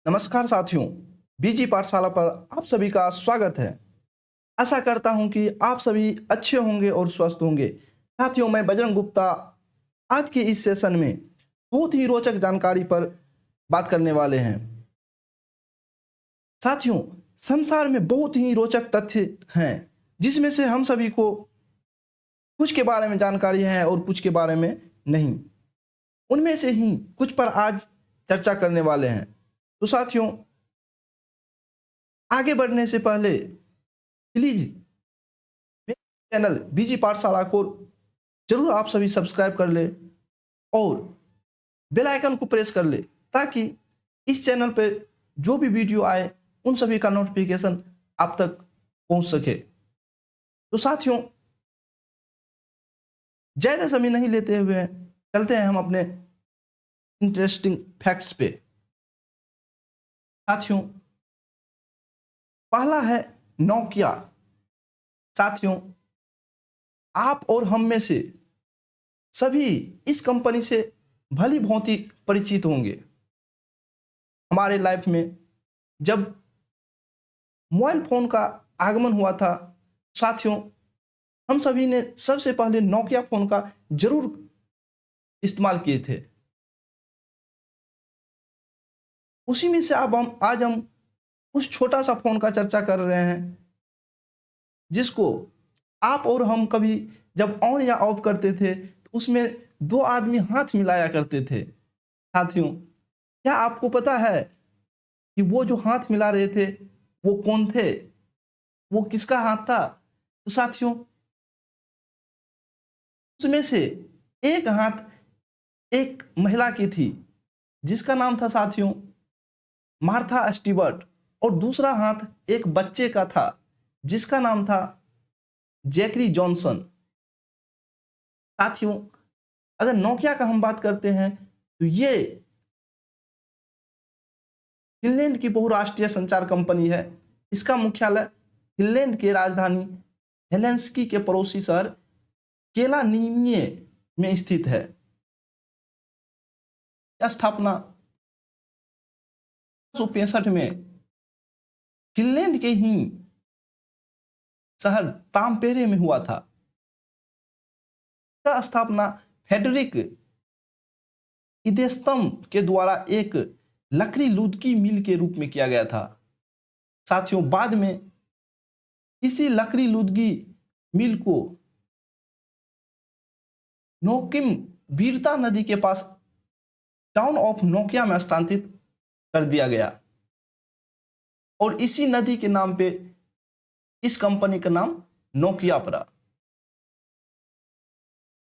नमस्कार साथियों, बीजी पाठशाला पर आप सभी का स्वागत है। आशा करता हूं कि आप सभी अच्छे होंगे और स्वस्थ होंगे। साथियों, मैं बजरंग गुप्ता आज के इस सेशन में बहुत ही रोचक जानकारी पर बात करने वाले हैं। साथियों, संसार में बहुत ही रोचक तथ्य हैं, जिसमें से हम सभी को कुछ के बारे में जानकारी है और कुछ के बारे में नहीं। उनमें से ही कुछ पर आज चर्चा करने वाले हैं। तो साथियों, आगे बढ़ने से पहले प्लीज मेरे चैनल बीजी पाठशाला को जरूर आप सभी सब्सक्राइब कर ले और बेल आइकन को प्रेस कर ले, ताकि इस चैनल पे जो भी वीडियो आए उन सभी का नोटिफिकेशन आप तक पहुंच सके। तो साथियों, ज़्यादा समय नहीं लेते हुए चलते हैं हम अपने इंटरेस्टिंग फैक्ट्स पे। साथियों, पहला है नोकिया। साथियों, आप और हम में से सभी इस कंपनी से भली भांति परिचित होंगे। हमारे लाइफ में जब मोबाइल फोन का आगमन हुआ था, साथियों, हम सभी ने सबसे पहले नोकिया फोन का जरूर इस्तेमाल किए थे। उसी में से अब हम आज उस छोटा सा फोन का चर्चा कर रहे हैं, जिसको आप और हम कभी जब ऑन या ऑफ करते थे तो उसमें दो आदमी हाथ मिलाया करते थे। साथियों, क्या आपको पता है कि वो जो हाथ मिला रहे थे वो कौन थे? वो किसका हाथ था? तो साथियों, उसमें से एक हाथ एक महिला की थी, जिसका नाम था साथियों मार्था स्टीवर्ट, और दूसरा हाथ एक बच्चे का था, जिसका नाम था जैकरी जॉनसन। साथियों, अगर नोकिया का हम बात करते हैं तो ये फिनलैंड की बहुराष्ट्रीय संचार कंपनी है। इसका मुख्यालय फिनलैंड के राजधानी हेलेंस्की के पड़ोसी शहर केलानिमिए में स्थित है। स्थापना 1965 में फिनलैंड के ही शहर तामपेरे में हुआ था। इसका स्थापना फेडरिक इदेस्तम के द्वारा एक लकड़ी लुदकी मिल के रूप में किया गया था। साथियों, बाद में इसी लकड़ी लुदगी मिल को नोकिम वीरता नदी के पास टाउन ऑफ नोकिया में स्थानांतरित कर दिया गया, और इसी नदी के नाम पे इस कंपनी का नाम नोकिया पड़ा।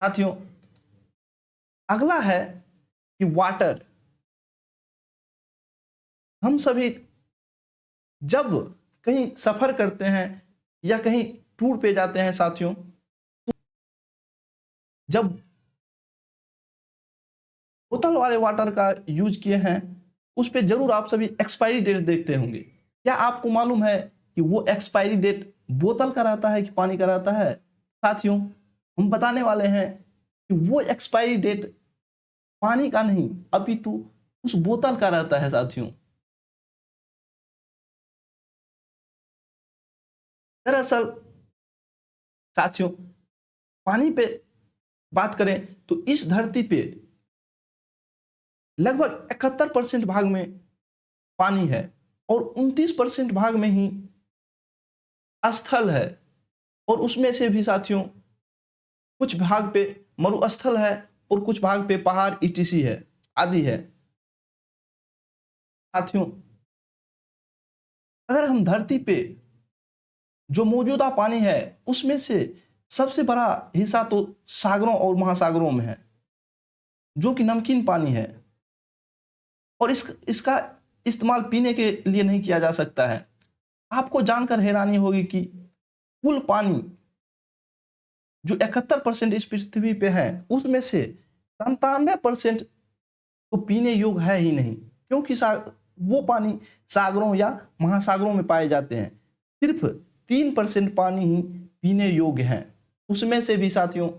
साथियों, अगला है कि वाटर। हम सभी जब कहीं सफर करते हैं या कहीं टूर पे जाते हैं साथियों, तो जब बोतल वाले वाटर का यूज किए हैं, उस पे जरूर आप सभी एक्सपायरी डेट देखते होंगे। क्या आपको मालूम है कि वो एक्सपायरी डेट बोतल का रहता है कि पानी का रहता है? साथियों, हम बताने वाले हैं कि वो एक्सपायरी डेट पानी का नहीं अपितु उस बोतल का रहता है। साथियों, दरअसल साथियों, पानी पे बात करें तो इस धरती पे लगभग 71% भाग में पानी है, और 29% भाग में ही स्थल है, और उसमें से भी साथियों कुछ भाग पे मरुस्थल है और कुछ भाग पे पहाड़ ईटीसी है आदि है। साथियों, अगर हम धरती पे जो मौजूदा पानी है उसमें से सबसे बड़ा हिस्सा तो सागरों और महासागरों में है, जो कि नमकीन पानी है, और इसका इस्तेमाल पीने के लिए नहीं किया जा सकता है। आपको जानकर हैरानी होगी कि कुल पानी जो 71% इस पृथ्वी पे है, उसमें से 97% तो पीने योग्य है ही नहीं, क्योंकि वो पानी सागरों या महासागरों में पाए जाते हैं। सिर्फ 3% पानी ही पीने योग्य है। उसमें से भी साथियों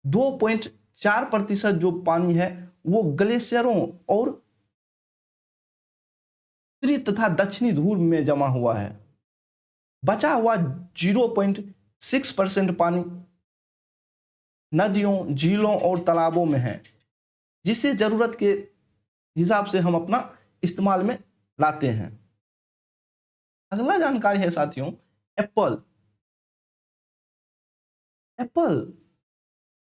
2.4% जो पानी है वो ग्लेशियरों और तथा दक्षिणी ध्रुव में जमा हुआ है। बचा हुआ 0.6% पानी नदियों, झीलों और तालाबों में है, जिसे जरूरत के हिसाब से हम अपना इस्तेमाल में लाते हैं। अगला जानकारी है साथियों एप्पल। एप्पल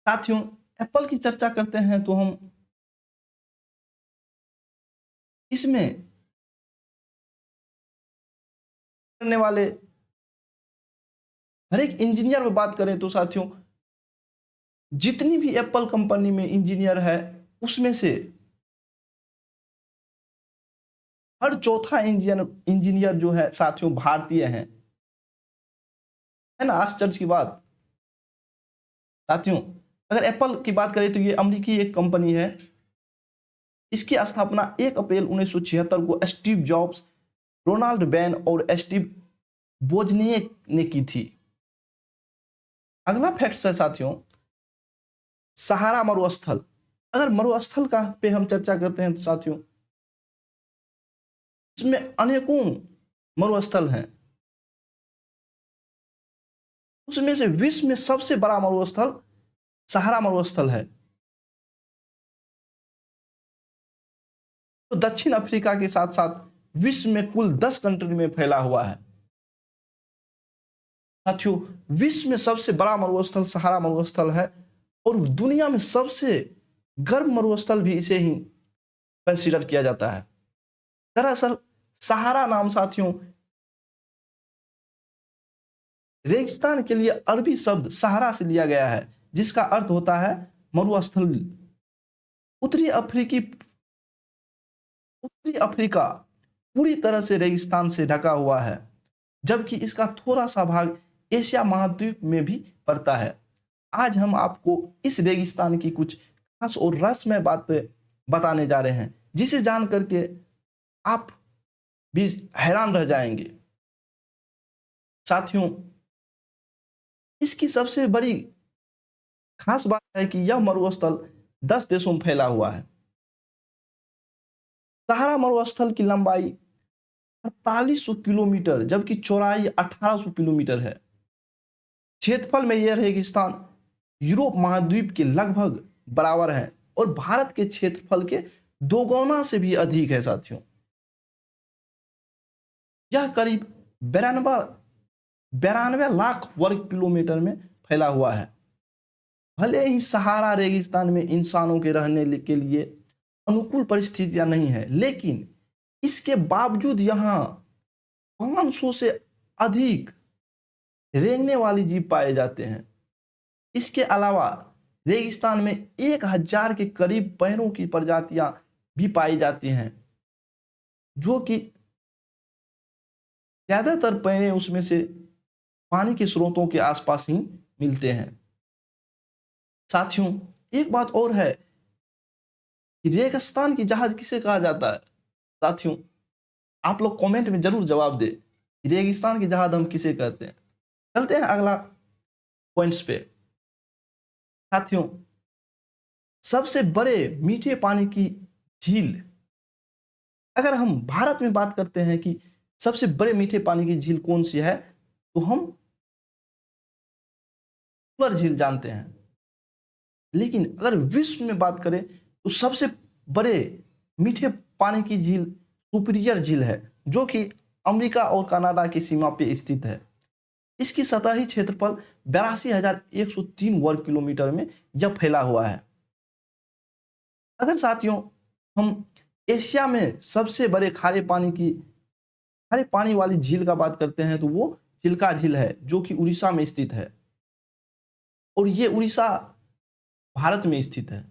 साथियों, एप्पल की चर्चा करते हैं तो हम इसमें करने वाले हर एक इंजीनियर में बात करें तो साथियों, जितनी भी एप्पल कंपनी में इंजीनियर है उसमें से हर चौथा इंजीनियर जो है साथियों भारतीय है ना। आश्चर्य की बात साथियों। अगर एप्पल की बात करें तो ये अमेरिकी एक कंपनी है। इसकी स्थापना 1 अप्रैल 1976 को स्टीव जॉब्स, रोनाल्ड बैन और स्टीव वोजनिएक ने की थी। अगला फैक्ट है साथियों सहारा मरुस्थल। अगर मरुस्थल का पे हम चर्चा करते हैं तो साथियों इसमें अनेकों मरुस्थल हैं। उसमें से विश्व में सबसे बड़ा मरुस्थल सहारा मरुस्थल है, तो दक्षिण अफ्रीका के साथ साथ विश्व में कुल 10 कंट्री में फैला हुआ है। साथियों विश्व में सबसे बड़ा मरुस्थल सहारा मरुस्थल है और दुनिया में सबसे गर्म मरुस्थल भी इसे ही कंसीडर किया जाता है। दरअसल सहारा नाम साथियों रेगिस्तान के लिए अरबी शब्द सहारा से लिया गया है, जिसका अर्थ होता है मरुस्थल। उत्तरी अफ्रीका पूरी तरह से रेगिस्तान से ढका हुआ है, जबकि इसका थोड़ा सा भाग एशिया महाद्वीप में भी पड़ता है। आज हम आपको इस रेगिस्तान की कुछ खास और रहस्यमय बातें बताने जा रहे हैं, जिसे जान करके आप भी हैरान रह जाएंगे। साथियों इसकी सबसे बड़ी खास बात है कि यह मरुस्थल 10 देशों में फैला हुआ है। सहारा मरुस्थल की लंबाई 4800 किलोमीटर जबकि चौड़ाई 1800 किलोमीटर है। क्षेत्रफल में यह रेगिस्तान यूरोप महाद्वीप के लगभग बराबर है और भारत के क्षेत्रफल के 2 गुना से भी अधिक है। साथियों यह करीब 92 लाख वर्ग किलोमीटर में फैला हुआ है। भले ही सहारा रेगिस्तान में इंसानों के रहने के लिए अनुकूल परिस्थितियां नहीं है, लेकिन इसके बावजूद यहाँ 500 से अधिक रेंगने वाली जीव पाए जाते हैं। इसके अलावा रेगिस्तान में 1000 के करीब पैरों की प्रजातियां भी पाई जाती हैं, जो कि ज्यादातर पैरे उसमें से पानी के स्रोतों के आसपास ही मिलते हैं। साथियों एक बात और है कि रेगिस्तान की जहाज किसे कहा जाता है। साथियों आप लोग कमेंट में जरूर जवाब दें कि रेगिस्तान की जहाज हम किसे कहते हैं। चलते हैं अगला पॉइंट्स पे। साथियों सबसे बड़े मीठे पानी की झील, अगर हम भारत में बात करते हैं कि सबसे बड़े मीठे पानी की झील कौन सी है, तो हम सुपर झील जानते हैं। लेकिन अगर विश्व में बात करें तो सबसे बड़े मीठे पानी की झील सुपीरियर झील है, जो कि अमेरिका और कनाडा की सीमा पर स्थित है। इसकी सतही क्षेत्रफल 82,103 वर्ग किलोमीटर में यह फैला हुआ है। अगर साथियों हम एशिया में सबसे बड़े खारे पानी वाली झील का बात करते हैं तो वो चिल्का झील है, जो कि उड़ीसा में स्थित है और ये उड़ीसा भारत में स्थित है।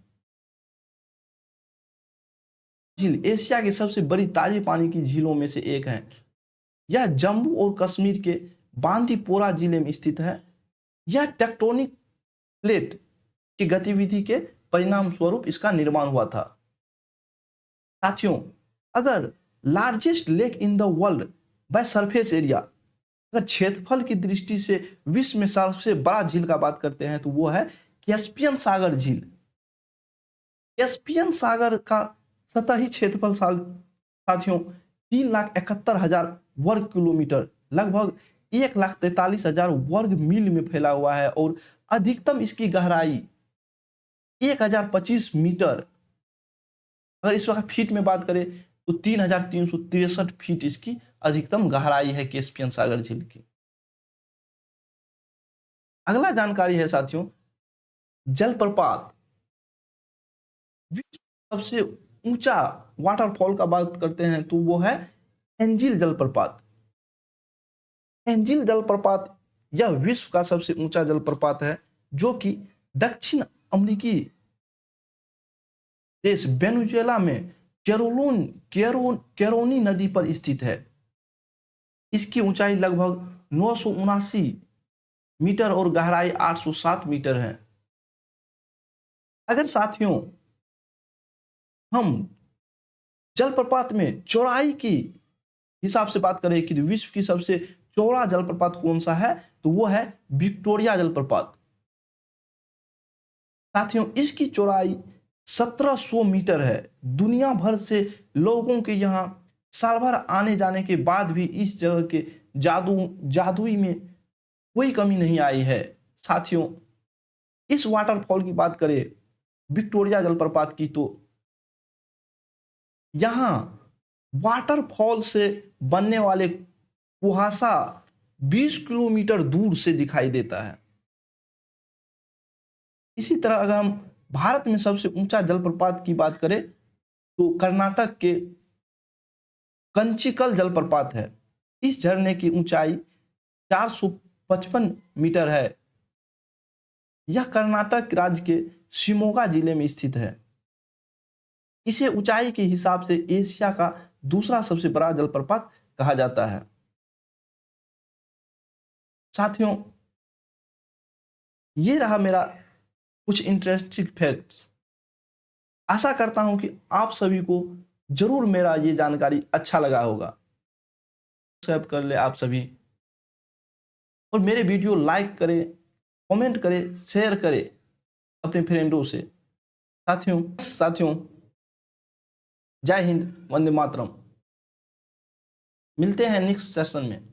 झील एशिया की सबसे बड़ी ताजे पानी की झीलों में से एक है। यह जम्मू और कश्मीर के बांदीपोरा जिले में स्थित है। यह टेक्टोनिक प्लेट की गतिविधि के परिणाम स्वरूप इसका निर्माण हुआ था। साथियों अगर largest lake in the world by surface area, अगर क्षेत्रफल की दृष्टि से विश्व में सबसे बड़ा झील का बात करते हैं तो वो है कैस्पियन सागर झील। कैस्पियन सागर का सतही क्षेत्रफल साथियों 3,71,000 वर्ग किलोमीटर, लगभग 1,43,000 वर्ग मील में फैला हुआ है और अधिकतम इसकी गहराई 1,025 मीटर। अगर इस वक्त फीट में बात करें तो 3,363 फीट इसकी अधिकतम गहराई है कैस्पियन सागर झील की। अगला जानकारी है साथियों, जलप्रपात। विश्व सबसे ऊंचा वाटरफॉल का बात करते हैं तो वो है एंजिल जलप्रपात। एंजिल जलप्रपात यह विश्व का सबसे ऊंचा जलप्रपात है जो कि दक्षिण अमेरिकी देश वेनेजुएला में कैरोनी नदी पर स्थित है। इसकी ऊंचाई लगभग 979 मीटर और गहराई 807 मीटर है। अगर साथियों हम जलप्रपात में चौड़ाई की हिसाब से बात करें कि विश्व की सबसे चौड़ा जलप्रपात कौन सा है तो वो है विक्टोरिया जलप्रपात। साथियों इसकी चौड़ाई 1700 मीटर है। दुनिया भर से लोगों के यहाँ साल भर आने जाने के बाद भी इस जगह के जादुई में कोई कमी नहीं आई है। साथियों इस वाटरफॉल की बात करें विक्टोरिया जलप्रपात की तो यहाँ वाटरफॉल से बनने वाले कुहासा 20 किलोमीटर दूर से दिखाई देता है। इसी तरह अगर हम भारत में सबसे ऊंचा जलप्रपात की बात करें तो कर्नाटक के कंचिकल जलप्रपात है। इस झरने की ऊंचाई 455 मीटर है। यह कर्नाटक राज्य के शिमोगा जिले में स्थित है। इसे ऊंचाई के हिसाब से एशिया का दूसरा सबसे बड़ा जलप्रपात कहा जाता है। साथियों ये रहा मेरा कुछ इंटरेस्टिंग फैक्ट्स। आशा करता हूं कि आप सभी को जरूर मेरा ये जानकारी अच्छा लगा होगा। सब्सक्राइब कर ले आप सभी और मेरे वीडियो लाइक करें, कमेंट करें, शेयर करें अपने फ्रेंडों से। साथियों जय हिंद, वंदे मातरम। मिलते हैं नेक्स्ट सेशन में।